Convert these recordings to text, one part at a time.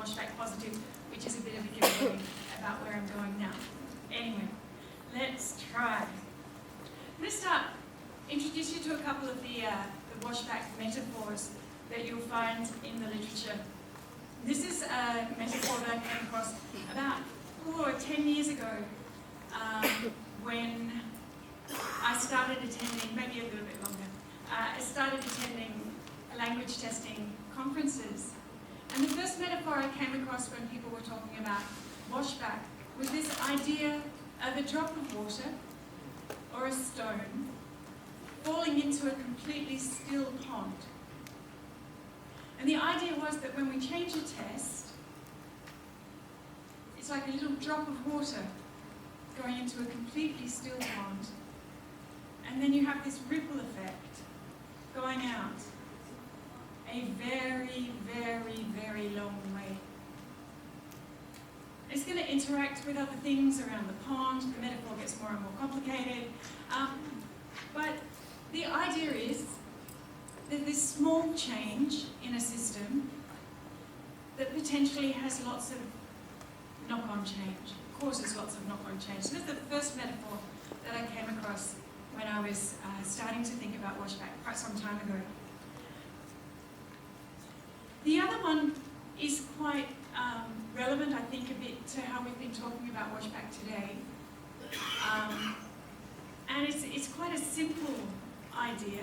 washback positive, which is a bit of a giveaway about where I'm going now. Anyway, let's try. I'm going to start, introduce you to a couple of the washback metaphors that you'll find in the literature. This is a metaphor that I came across about 10 years ago when I started attending, maybe a little bit longer, I started attending language testing conferences. And the first metaphor I came across when people were talking about washback was this idea of a drop of water or a stone falling into a completely still pond. And the idea was that when we change a test, it's like a little drop of water going into a completely still pond. And then you have this ripple effect going out a very, very, very long way. It's going to interact with other things around the pond. The metaphor gets more and more complicated. But the idea is that this small change in a system that potentially has lots of knock-on change, causes lots of knock-on change. So that's the first metaphor that I came across when I was starting to think about washback quite some time ago. The other one is quite relevant, I think, a bit to how we've been talking about washback today. And it's quite a simple idea.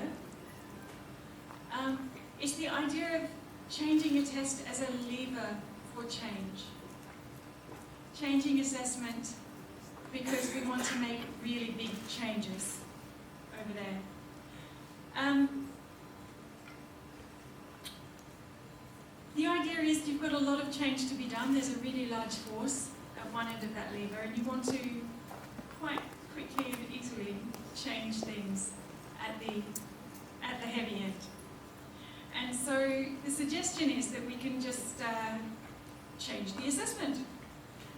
It's the idea of changing a test as a lever for change. Changing assessment because we want to make really big changes over there. The idea is you've got a lot of change to be done. There's a really large force at one end of that lever, and you want to quite quickly and easily change things at the heavy end. And so the suggestion is that we can just change the assessment,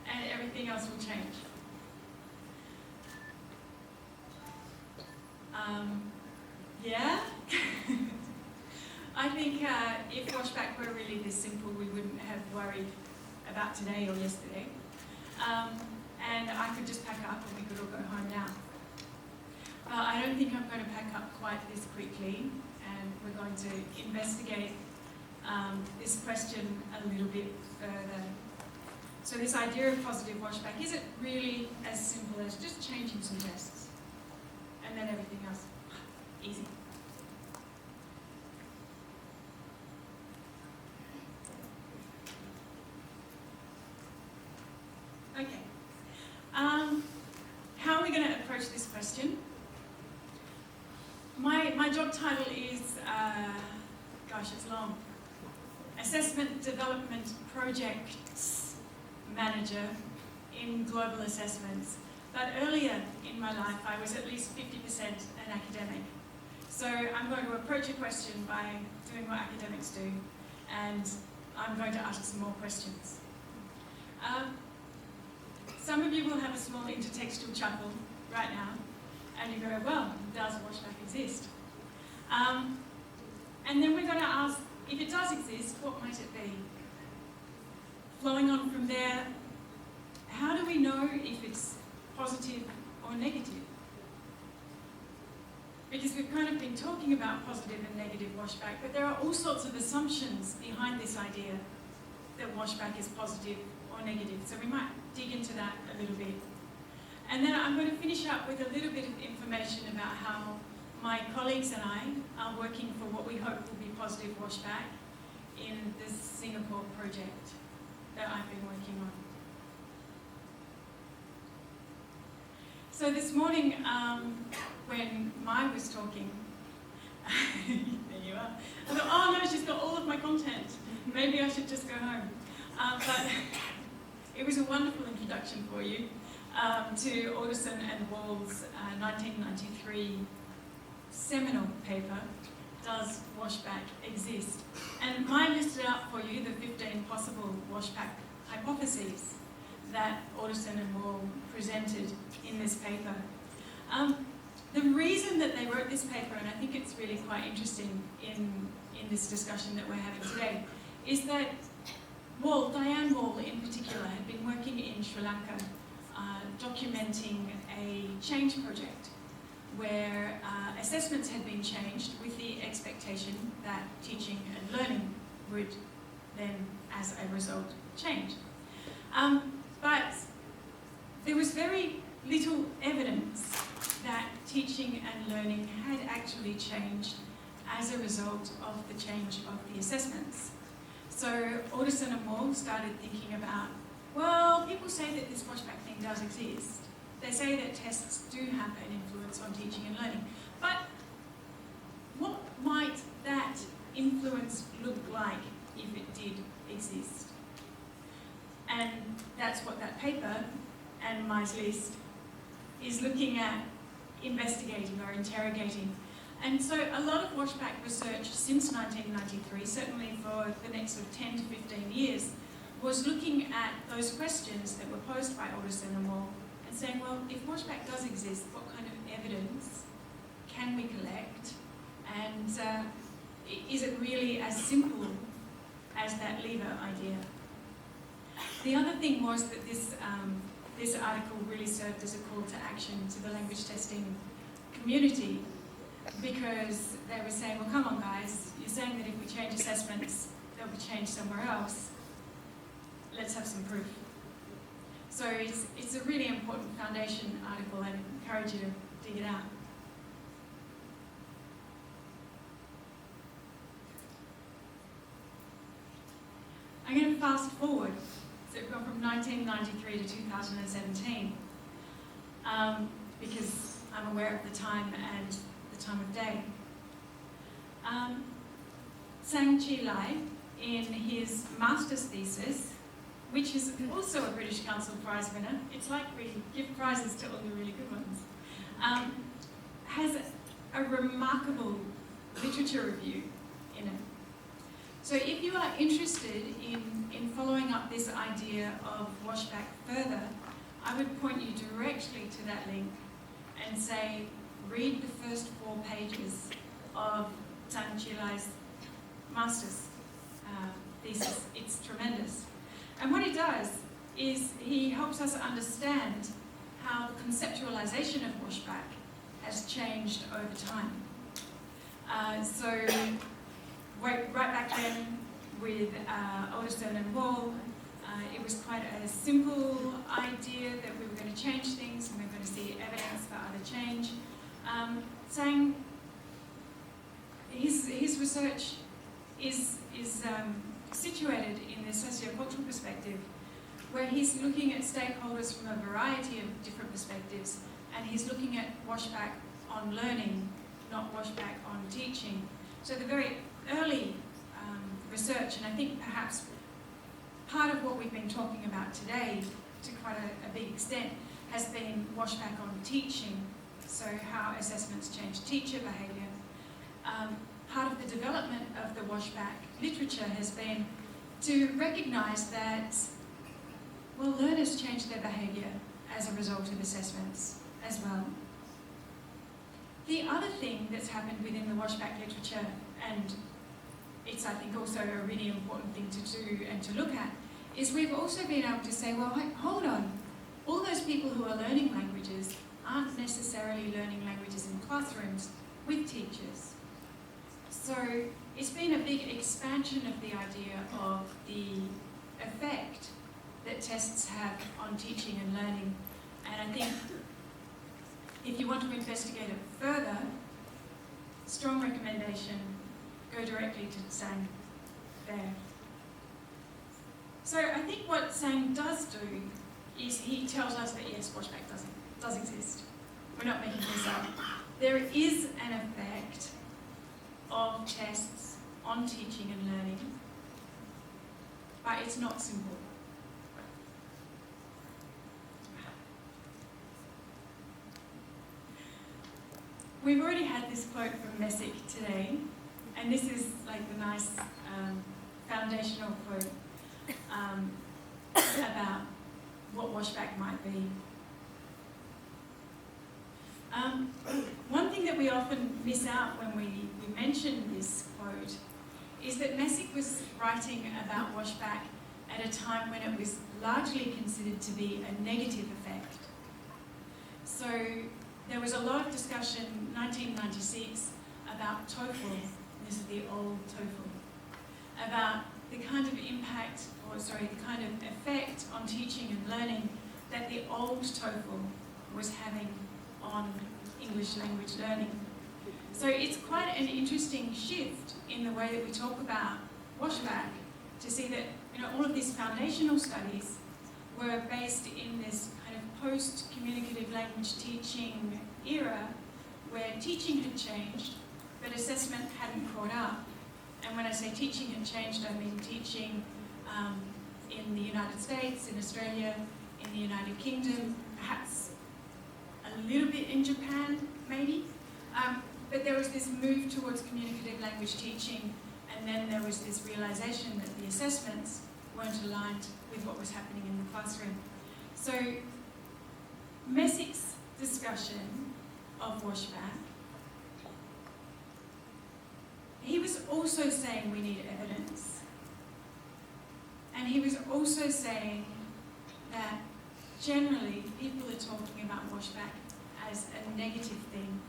and everything else will change. Yeah? I think if washback were really this simple, we wouldn't have worried about today or yesterday. And I could just pack up and we could all go home now. I don't think I'm going to pack up quite this quickly, and we're going to investigate this question a little bit further. So this idea of positive washback, is it really as simple as just changing some tests and then everything else? Easy. Okay. How are we going to approach this question? My job title is, gosh, it's long. Assessment Development Projects Manager in Global Assessments. But earlier in my life, I was at least 50% an academic. So I'm going to approach a question by doing what academics do, and I'm going to ask some more questions. Some of you will have a small intertextual chuckle right now, and you go, well, does washback exist? And then we're going to ask, if it does exist, what might it be? Flowing on from there, how do we know if it's positive or negative? Because we've kind of been talking about positive and negative washback, but there are all sorts of assumptions behind this idea that washback is positive or negative. So we might dig into that a little bit. And then I'm going to finish up with a little bit of information about how my colleagues and I are working for what we hope will be positive washback in the Singapore project that I've been working on. So this morning, when Mai was talking, there you are, I thought, oh no, she's got all of my content. Maybe I should just go home. But it was a wonderful introduction for you to Alderson and Wall's 1993 seminal paper, Does Washback Exist? And Mai listed out for you the 15 possible washback hypotheses that Alderson and Wall presented in this paper. The reason that they wrote this paper, and I think it's really quite interesting in this discussion that we're having today, is that Diane Wall in particular, had been working in Sri Lanka documenting a change project where assessments had been changed with the expectation that teaching and learning would then, as a result, change. But there was very little evidence that teaching and learning had actually changed as a result of the change of the assessments. So Alderson and Wall started thinking about, well, people say that this washback thing does exist. They say that tests do have an influence on teaching and learning. But what might that influence look like if it did exist? And that's what that paper, and Mai's list, is looking at investigating or interrogating. And so a lot of washback research since 1993, certainly for the next sort of 10 to 15 years, was looking at those questions that were posed by Alderson and Wall and saying, well, if washback does exist, what kind of evidence can we collect? And is it really as simple as that lever idea? The other thing was that this article really served as a call to action to the language testing community, because they were saying, well, come on guys, you're saying that if we change assessments, they'll be changed somewhere else. Let's have some proof. So it's a really important foundation article, and I encourage you to dig it out. I'm going to fast forward. So we've gone from 1993 to 2017, because I'm aware of the time and the time of day. Sang Chi Lai, in his master's thesis, which is also a British Council Prize winner, it's like we give prizes to all the really good ones, has a remarkable literature review in it. So if you are interested in following up this idea of washback further, I would point you directly to that link and say, read the first 4 pages of Sang Chi Lai's master's thesis. It's tremendous. And what he does is he helps us understand how the conceptualization of washback has changed over time. So right back then with Alderson and Wall, it was quite a simple idea that we were going to change things and we were going to see evidence for other change. Sang, his research is situated in the sociocultural perspective, where he's looking at stakeholders from a variety of different perspectives, and he's looking at washback on learning, not washback on teaching. So the very early research, and I think perhaps part of what we've been talking about today to quite a big extent, has been washback on teaching, so how assessments change teacher behaviour. Part of the development of the washback literature has been to recognise that, well, learners change their behaviour as a result of assessments as well. The other thing that's happened within the washback literature, and it's, I think, also a really important thing to do and to look at, is we've also been able to say, well, hold on, all those people who are learning languages aren't necessarily learning languages in classrooms with teachers. So it's been a big expansion of the idea of the effect that tests have on teaching and learning. And I think if you want to investigate it further, strong recommendation, go directly to Sang there. So I think what Sang does do is he tells us that yes, washback does exist. We're not making this up. There is an effect of tests on teaching and learning, but it's not simple. We've already had this quote from Messick today, and this is like the nice foundational quote about what washback might be. One thing that we often miss out when we mention this quote is that Messick was writing about washback at a time when it was largely considered to be a negative effect. So there was a lot of discussion in 1996 about TOEFL, this is the old TOEFL, about the kind of impact, the kind of effect on teaching and learning that the old TOEFL was having on English language learning. So it's quite an interesting shift in the way that we talk about washback, to see that all of these foundational studies were based in this kind of post-communicative language teaching era where teaching had changed, but assessment hadn't caught up. And when I say teaching had changed, I mean teaching in the United States, in Australia, in the United Kingdom, perhaps a little bit in Japan, maybe. But there was this move towards communicative language teaching, and then there was this realization that the assessments weren't aligned with what was happening in the classroom. So Messick's discussion of washback, he was also saying we need evidence. And he was also saying that generally people are talking about washback as a negative thing.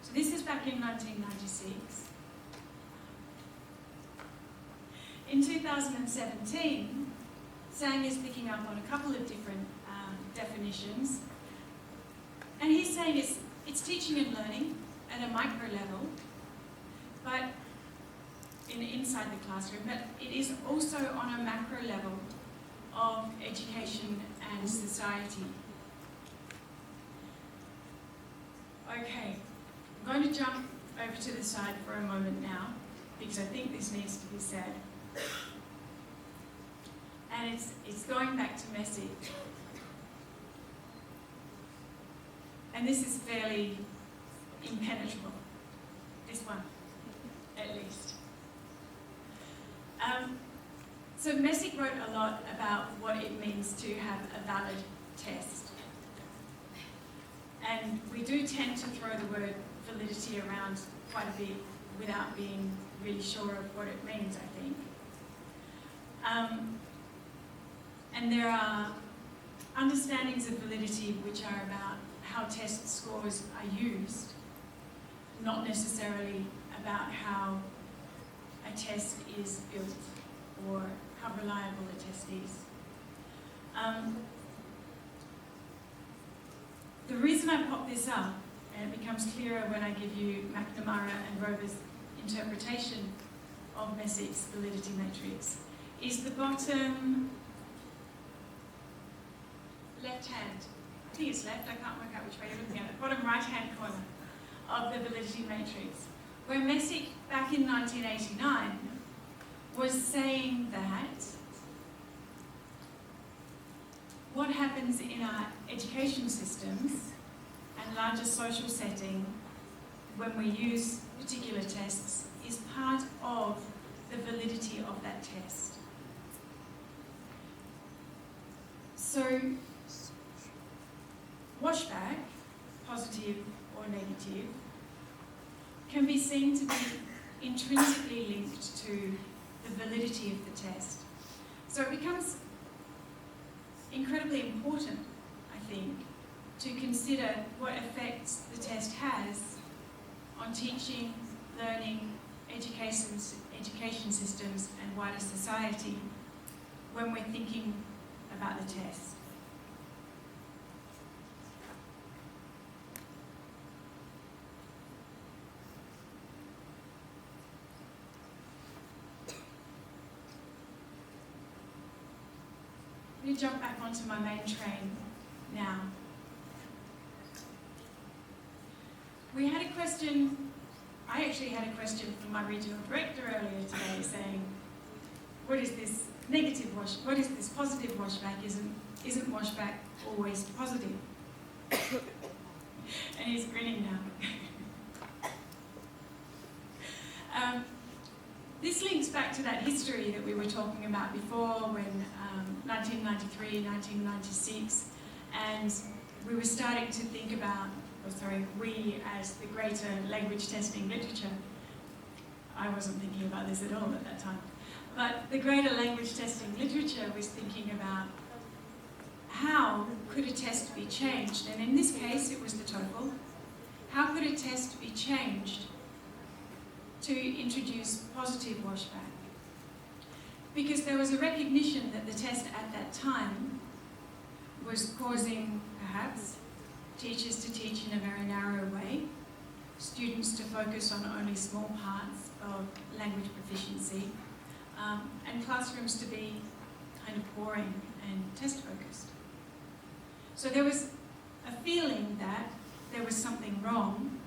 So this is back in 1996. In 2017, Sang is picking up on a couple of different definitions. And he's saying it's teaching and learning at a micro level, but inside the classroom, but it is also on a macro level of education and society. Okay, I'm going to jump over to the side for a moment now, because I think this needs to be said. And it's going back to Messick. And this is fairly impenetrable, this one, at least. So Messick wrote a lot about what it means to have a valid test. And we do tend to throw the word validity around quite a bit without being really sure of what it means, I think. And there are understandings of validity which are about how test scores are used, not necessarily about how a test is built or how reliable a test is. The reason I pop this up, and it becomes clearer when I give you McNamara and Rover's interpretation of Messick's validity matrix, is the bottom left hand. I think it's left, I can't work out which way you're looking at it. Bottom right hand corner of the validity matrix, where Messick, back in 1989, was saying that what happens in our education systems and larger social setting when we use particular tests is part of the validity of that test. So, washback, positive or negative, can be seen to be intrinsically linked to the validity of the test. So it becomes incredibly important, I think, to consider what effects the test has on teaching, learning, education systems and wider society when we're thinking about the test. Let me jump back onto my main train now. We had a question, I actually had a question from my regional director earlier today saying, what is this negative what is this positive washback? Isn't washback always positive? And he's grinning now. This links back to that history that we were talking about before when 1993, 1996, and we were starting to think about, we as the greater language testing literature, I wasn't thinking about this at all at that time, But the greater language testing literature was thinking about how could a test be changed, and in this case it was the TOEFL. How could a test be changed to introduce positive washback? Because there was a recognition that the test at that time was causing, perhaps, teachers to teach in a very narrow way, students to focus on only small parts of language proficiency, and classrooms to be kind of boring and test-focused. So there was a feeling that there was something wrong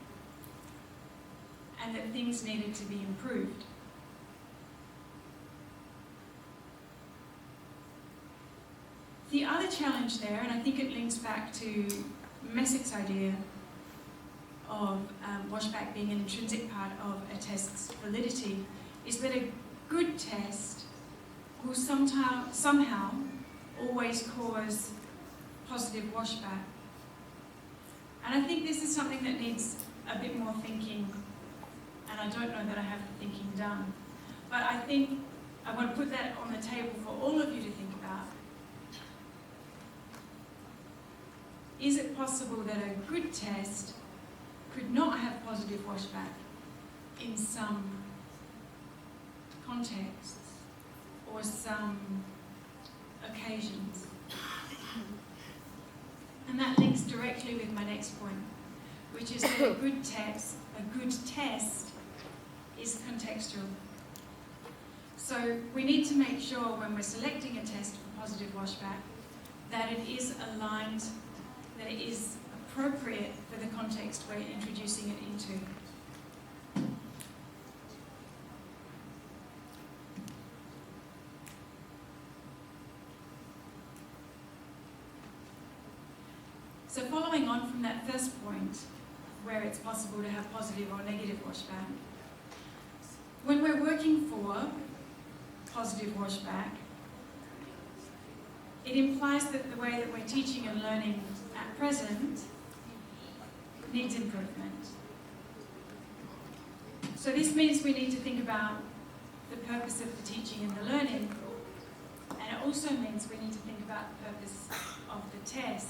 and that things needed to be improved. The other challenge there, and I think it links back to Messick's idea of washback being an intrinsic part of a test's validity, is that a good test will somehow always cause positive washback. And I think this is something that needs a bit more thinking, and I don't know that I have the thinking done. But I think I want to put that on the table for all of you to think about. Is it possible that a good test could not have positive washback in some contexts or some occasions? And that links directly with my next point, which is that a good test is contextual. So we need to make sure when we're selecting a test for positive washback that it is aligned, that it is appropriate for the context we're introducing it into. So following on from that first point, where it's possible to have positive or negative washback, when we're working for positive washback, it implies that the way that we're teaching and learning at present needs improvement. So this means we need to think about the purpose of the teaching and the learning, and it also means we need to think about the purpose of the test.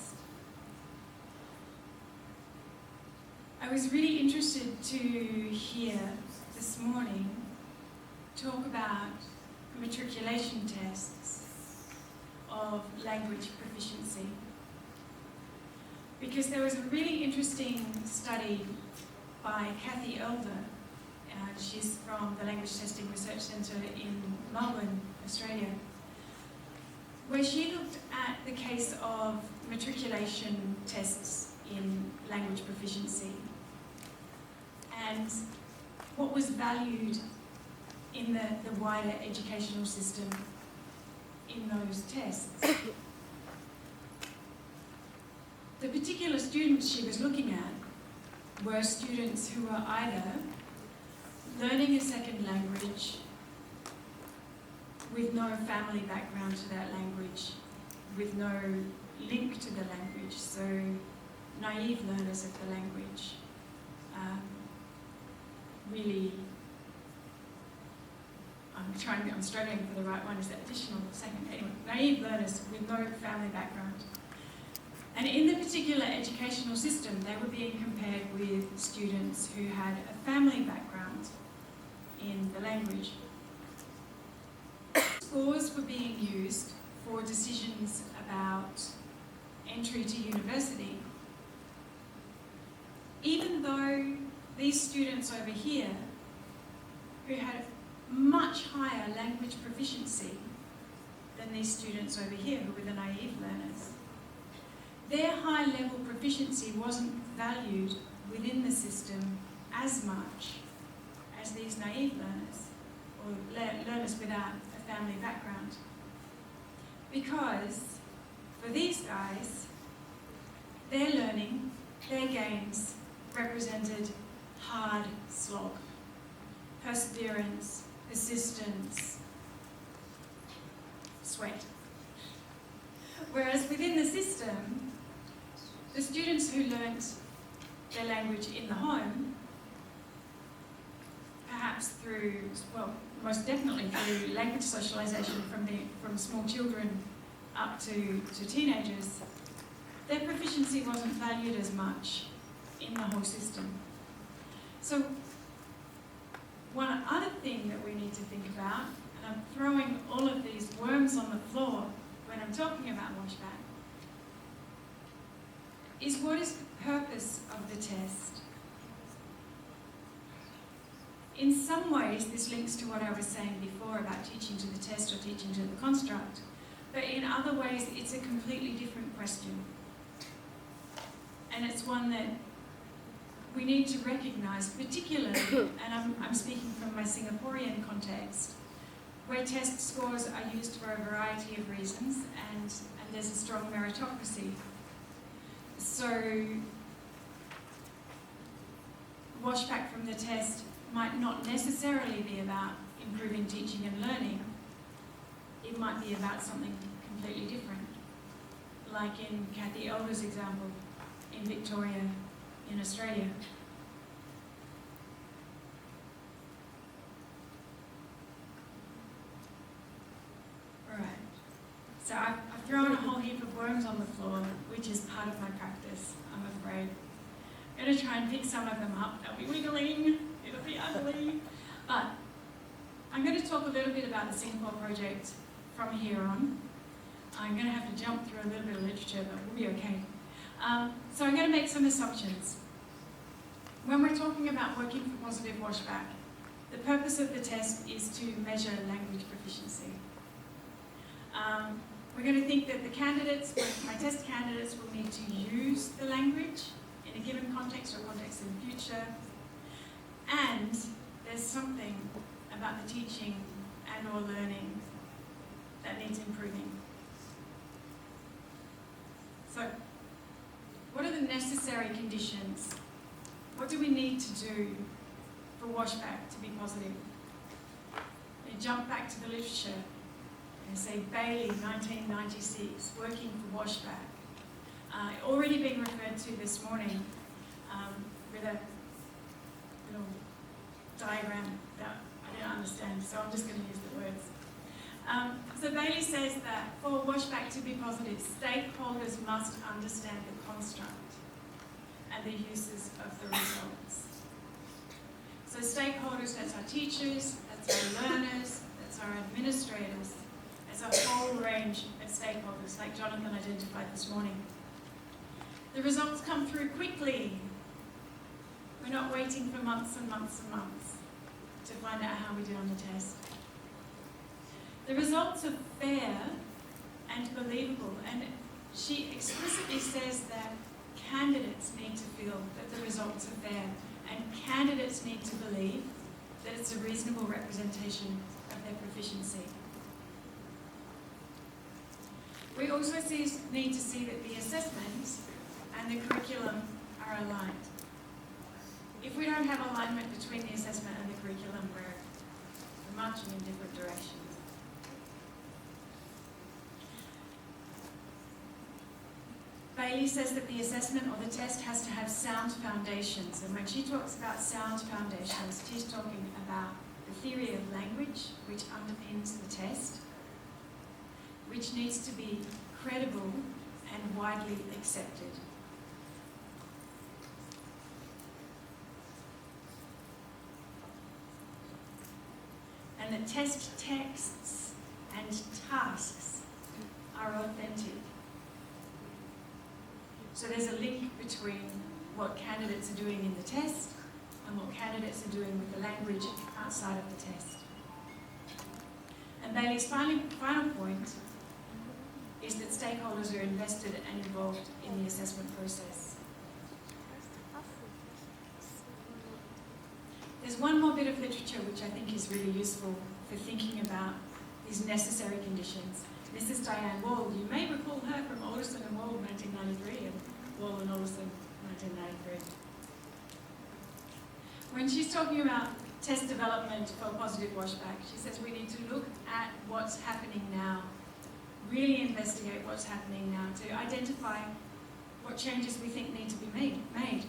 I was really interested to hear this morning talk about matriculation tests of language proficiency, because there was a really interesting study by Kathy Elder. She's from the Language Testing Research Centre in Melbourne, Australia, where she looked at the case of matriculation tests in language proficiency and what was valued in the wider educational system in those tests. The particular students she was looking at were students who were either learning a second language with no family background to that language, with no link to the language, so naive learners of the language. Really, I'm struggling for the right one. Is that additional second? Anyway, naive learners with no family background. And in the particular educational system, they were being compared with students who had a family background in the language. Scores were being used for decisions about entry to university, even though these students over here, who had much higher language proficiency than these students over here, who were the naive learners, their high level proficiency wasn't valued within the system as much as these naive learners, or learners without a family background. Because for these guys, their learning, their gains represented hard slog, perseverance, persistence, sweat. Whereas within the system, the students who learnt their language in the home, perhaps perhaps through, well, most definitely through language socialization from small children up to teenagers, their proficiency wasn't valued as much in the whole system. So one other thing that we need to think about, and I'm throwing all of these worms on the floor when I'm talking about washback, is what is the purpose of the test? In some ways, this links to what I was saying before about teaching to the test or teaching to the construct, but in other ways, it's a completely different question. And it's one that we need to recognise, particularly, and I'm speaking from my Singaporean context, where test scores are used for a variety of reasons, and there's a strong meritocracy. So, washback from the test might not necessarily be about improving teaching and learning. It might be about something completely different. Like in Kathy Elder's example, in Victoria, in Australia. Alright, so I've thrown a whole heap of worms on the floor, which is part of my practice, I'm afraid. I'm going to try and pick some of them up. They'll be wiggling, it'll be ugly. But I'm going to talk a little bit about the Singapore project from here on. I'm going to have to jump through a little bit of literature, but we'll be okay. So I'm going to make some assumptions. When we're talking about working for positive washback, the purpose of the test is to measure language proficiency. We're going to think that the candidates, my test candidates, will need to use the language in a given context or context in the future. And there's something about the teaching and or learning that needs improving. So, what are the necessary conditions? What do we need to do for washback to be positive? We jump back to the literature and say Bailey, 1996, working for washback. Already being referred to this morning with a little diagram that I didn't understand, so I'm just going to use the words. So Bailey says that for washback to be positive, stakeholders must understand the construct and the uses of the results. So stakeholders, that's our teachers, that's our learners, that's our administrators, that's a whole range of stakeholders, like Jonathan identified this morning. The results come through quickly. We're not waiting for months and months and months to find out how we do on the test. The results are fair and believable, and she explicitly says that candidates need to feel that the results are fair, and candidates need to believe that it's a reasonable representation of their proficiency. We also need to see that the assessment and the curriculum are aligned. If we don't have alignment between the assessment and the curriculum, we're marching in different directions. Bailey says that the assessment or the test has to have sound foundations, and when she talks about sound foundations, she's talking about the theory of language, which underpins the test, which needs to be credible and widely accepted. And the test texts and tasks are authentic. So there's a link between what candidates are doing in the test and what candidates are doing with the language outside of the test. And Bailey's final point is that stakeholders are invested and involved in the assessment process. There's one more bit of literature which I think is really useful for thinking about these necessary conditions. This is Diane Wall. You may recall her from Alderson and Wall 1993 and Wall and Alderson 1993. When she's talking about test development for positive washback, she says we need to look at what's happening now, really investigate what's happening now to identify what changes we think need to be made.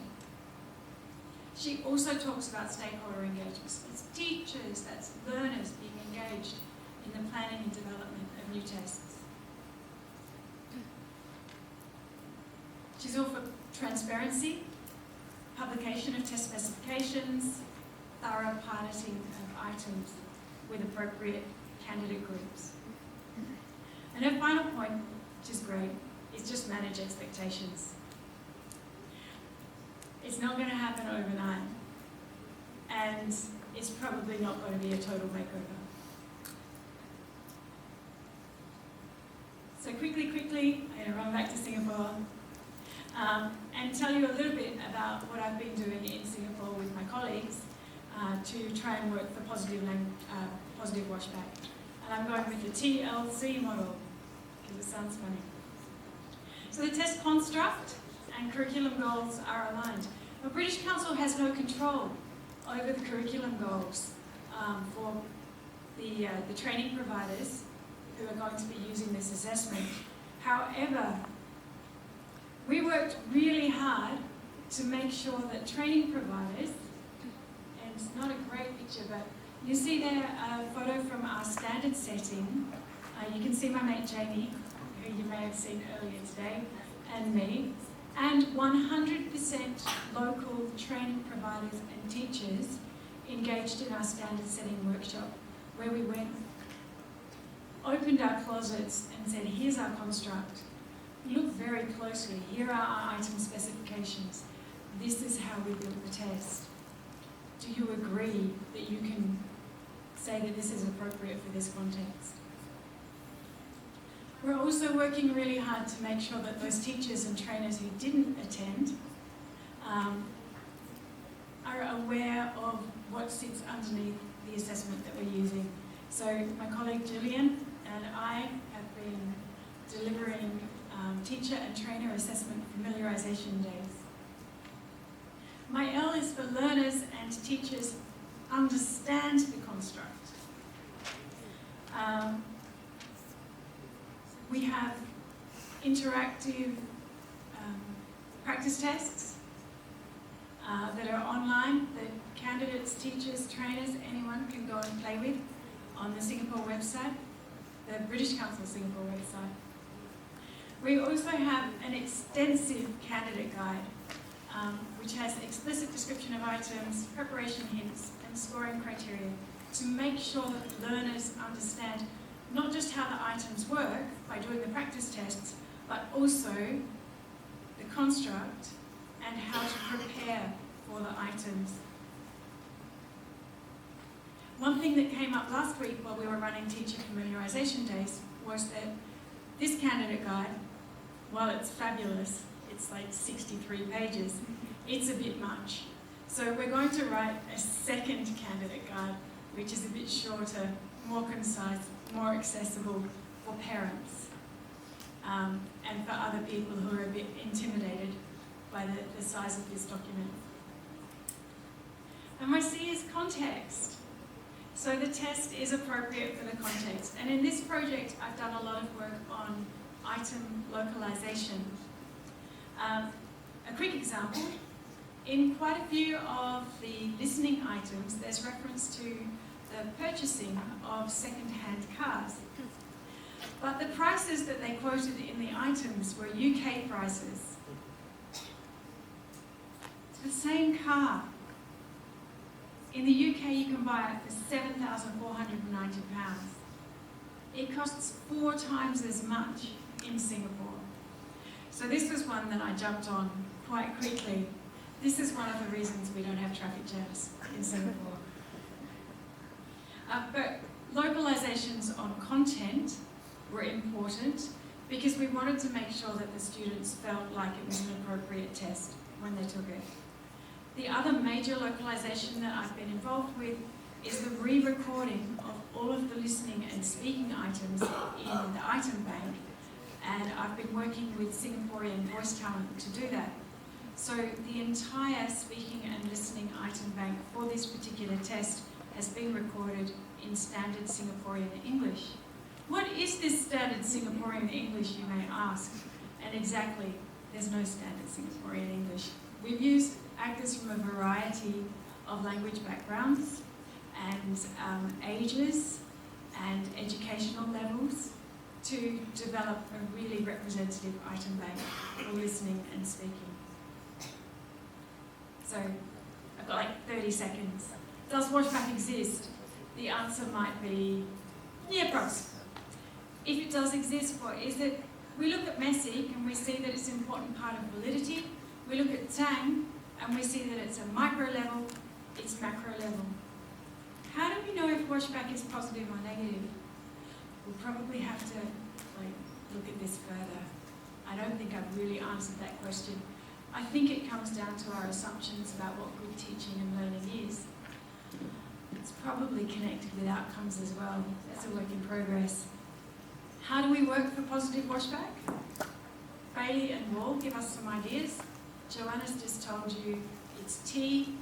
She also talks about stakeholder engagements. That's teachers, that's learners being engaged in the planning and development of new tests. She's all for transparency, publication of test specifications, thorough piloting of items with appropriate candidate groups. And her final point, which is great, is just manage expectations. It's not going to happen overnight, and it's probably not going to be a total makeover. So quickly, I'm going to run back to Singapore and tell you a little bit about what I've been doing in Singapore with my colleagues to try and work for positive washback. And I'm going with the TLC model, because it sounds funny. So the test construct and curriculum goals are aligned. The British Council has no control over the curriculum goals for the training providers who are going to be using this assessment. However, we worked really hard to make sure that training providers, and it's not a great picture, but you see there a photo from our standard setting. You can see my mate Jamie, who you may have seen earlier today, and me, and 100% local training providers and teachers engaged in our standard setting workshop, where we went, opened our closets and said, here's our construct. Look very closely. Here are our item specifications. This is how we built the test. Do you agree that you can say that this is appropriate for this context? We're also working really hard to make sure that those teachers and trainers who didn't attend are aware of what sits underneath the assessment that we're using. So my colleague Julian and I have been delivering teacher and trainer assessment familiarisation days. My L is for learners and teachers understand the construct. We have interactive practice tests that are online that candidates, teachers, trainers, anyone can go and play with on the Singapore website, the British Council Singapore website. We also have an extensive candidate guide which has explicit description of items, preparation hints, and scoring criteria to make sure that learners understand not just how the items work by doing the practice tests, but also the construct and how to prepare for the items. One thing that came up last week while we were running teacher familiarisation days was that this candidate guide, while it's fabulous, it's like 63 pages, it's a bit much. So we're going to write a second candidate guide, which is a bit shorter, more concise, more accessible for parents and for other people who are a bit intimidated by the size of this document. And my C is context. So the test is appropriate for the context. And in this project, I've done a lot of work on item localization. A quick example, in quite a few of the listening items, there's reference to the purchasing of second-hand cars. But the prices that they quoted in the items were UK prices. It's the same car. In the UK, you can buy it for £7,490. It costs 4 times as much in Singapore. So this was one that I jumped on quite quickly. This is one of the reasons we don't have traffic jams in Singapore. But localizations on content were important because we wanted to make sure that the students felt like it was an appropriate test when they took it. The other major localization that I've been involved with is the re-recording of all of the listening and speaking items in the item bank, and I've been working with Singaporean voice talent to do that. So the entire speaking and listening item bank for this particular test has been recorded in standard Singaporean English. What is this standard Singaporean English, you may ask? And exactly, there's no standard Singaporean English. we've used actors from a variety of language backgrounds and ages and educational levels to develop a really representative item bank for listening and speaking. So I've got like 30 seconds. Does washback exist? The answer might be, yeah, pros. If it does exist, what is it? We look at Messick and we see that it's an important part of validity. We look at Tang and we see that it's a micro level, it's macro level. How do we know if washback is positive or negative? We'll probably have to look at this further. I don't think I've really answered that question. I think it comes down to our assumptions about what good teaching and learning is. It's probably connected with outcomes as well. That's a work in progress. How do we work for positive washback? Bailey and Wall give us some ideas. Johanna's just told you it's TLC.